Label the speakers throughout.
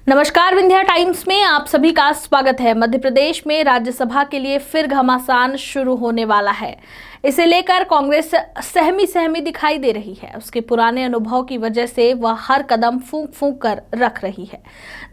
Speaker 1: नमस्कार, विंध्या टाइम्स में आप सभी का स्वागत है। मध्य प्रदेश में राज्यसभा के लिए फिर घमासान शुरू होने वाला है। इसे लेकर कांग्रेस सहमी दिखाई दे रही है। उसके पुराने अनुभव की वजह से वह हर कदम फूंक फूंक कर रख रही है।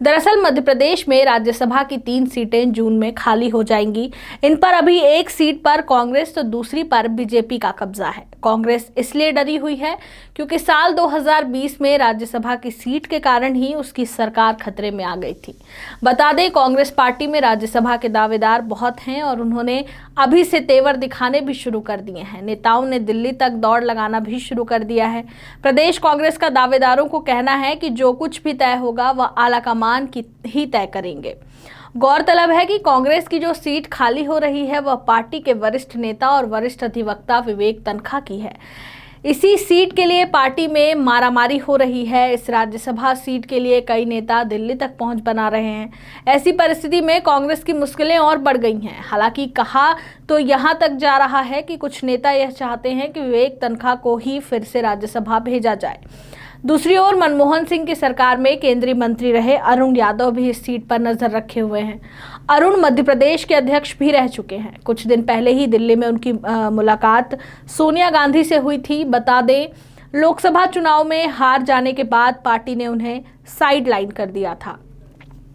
Speaker 1: दरअसल मध्य प्रदेश में राज्यसभा की 3 सीटें जून में खाली हो जाएंगी। इन पर अभी एक सीट पर कांग्रेस तो दूसरी पर बीजेपी का कब्जा है। कांग्रेस इसलिए डरी हुई है क्योंकि साल 2020 में राज्यसभा की सीट के कारण ही उसकी सरकार खतरे में आ गई थी। बता दें, कांग्रेस पार्टी में राज्यसभा के दावेदार बहुत हैं और उन्होंने अभी से तेवर दिखाने भी शुरू कर दिए हैं। नेताओं ने दिल्ली तक दौड़ लगाना भी शुरू कर दिया है। प्रदेश कांग्रेस का दावेदारों को कहना है कि जो कुछ भी तय होगा वह आलाकमान की ही तय करेंगे। गौरतलब है कि कांग्रेस की जो सीट खाली हो रही है वह पार्टी के वरिष्ठ नेता और वरिष्ठ अधिवक्ता विवेक तन्खा की है। इसी सीट के लिए पार्टी में मारामारी हो रही है। इस राज्यसभा सीट के लिए कई नेता दिल्ली तक पहुंच बना रहे हैं। ऐसी परिस्थिति में कांग्रेस की मुश्किलें और बढ़ गई हैं। हालांकि कहा तो यहां तक जा रहा है कि कुछ नेता यह चाहते हैं कि विवेक तन्खा को ही फिर से राज्यसभा भेजा जाए। दूसरी ओर मनमोहन सिंह की सरकार में केंद्रीय मंत्री रहे अरुण यादव भी इस सीट पर नजर रखे हुए हैं। अरुण मध्य प्रदेश के अध्यक्ष भी रह चुके हैं। कुछ दिन पहले ही दिल्ली में उनकी मुलाकात सोनिया गांधी से हुई थी। बता दें, लोकसभा चुनाव में हार जाने के बाद पार्टी ने उन्हें साइडलाइन कर दिया था,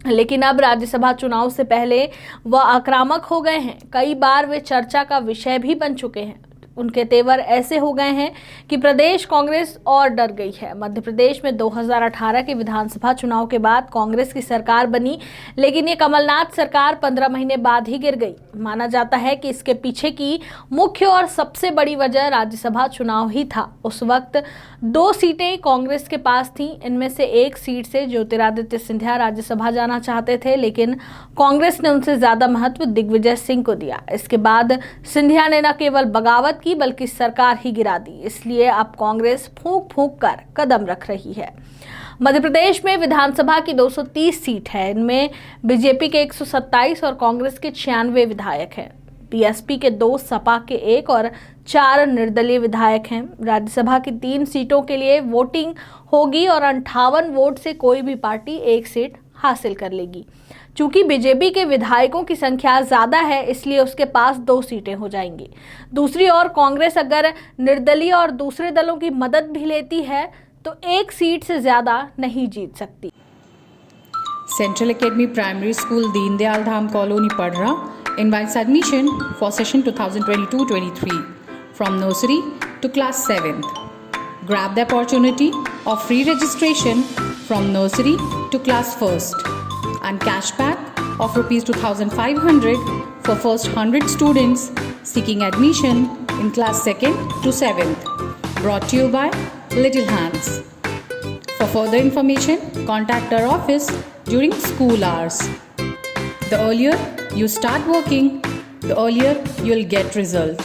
Speaker 1: लेकिन अब राज्यसभा चुनाव से पहले वह आक्रामक हो गए हैं। कई बार वे चर्चा का विषय भी बन चुके हैं। उनके तेवर ऐसे हो गए हैं कि प्रदेश कांग्रेस और डर गई है। मध्य प्रदेश में 2018 के विधानसभा चुनाव के बाद कांग्रेस की सरकार बनी, लेकिन ये कमलनाथ सरकार 15 महीने बाद ही गिर गई। माना जाता है कि इसके पीछे की मुख्य और सबसे बड़ी वजह राज्यसभा चुनाव ही था। उस वक्त 2 सीटें कांग्रेस के पास थीं। इनमें से एक सीट से ज्योतिरादित्य सिंधिया राज्यसभा जाना चाहते थे, लेकिन कांग्रेस ने उनसे ज्यादा महत्व दिग्विजय सिंह को दिया। इसके बाद सिंधिया ने न केवल बगावत की बल्कि सरकार ही गिरा दी। इसलिए अब कांग्रेस फूंक फूंक कर कदम रख रही है। मध्य प्रदेश में विधानसभा की 230 सीट है। इनमें बीजेपी के 127 और कांग्रेस के 96 विधायक हैं। बीएसपी के 2, सपा के 1 और 4 निर्दलीय विधायक हैं। राज्यसभा की 3 सीटों के लिए वोटिंग होगी और 58 वोट से कोई भी पार्टी 1 सीट हासिल कर लेगी। चूंकि बीजेपी के विधायकों की संख्या ज्यादा है, इसलिए उसके पास 2 सीटें हो जाएंगी। दूसरी ओर कांग्रेस अगर निर्दलीय और दूसरे दलों की मदद भी लेती है तो 1 सीट से ज्यादा नहीं जीत सकती।
Speaker 2: Central academy primary school Deendayal Dham colony Padhra invites admission for session 2022-23 from nursery to class 7th. Grab the opportunity of free registration from nursery to class 1st and cashback of Rs 2,500 for first 100 students seeking admission in class 2nd to 7th. Brought to you by Little Hands. For further information, contact our office during school hours. The earlier you start working, the earlier you'll get result.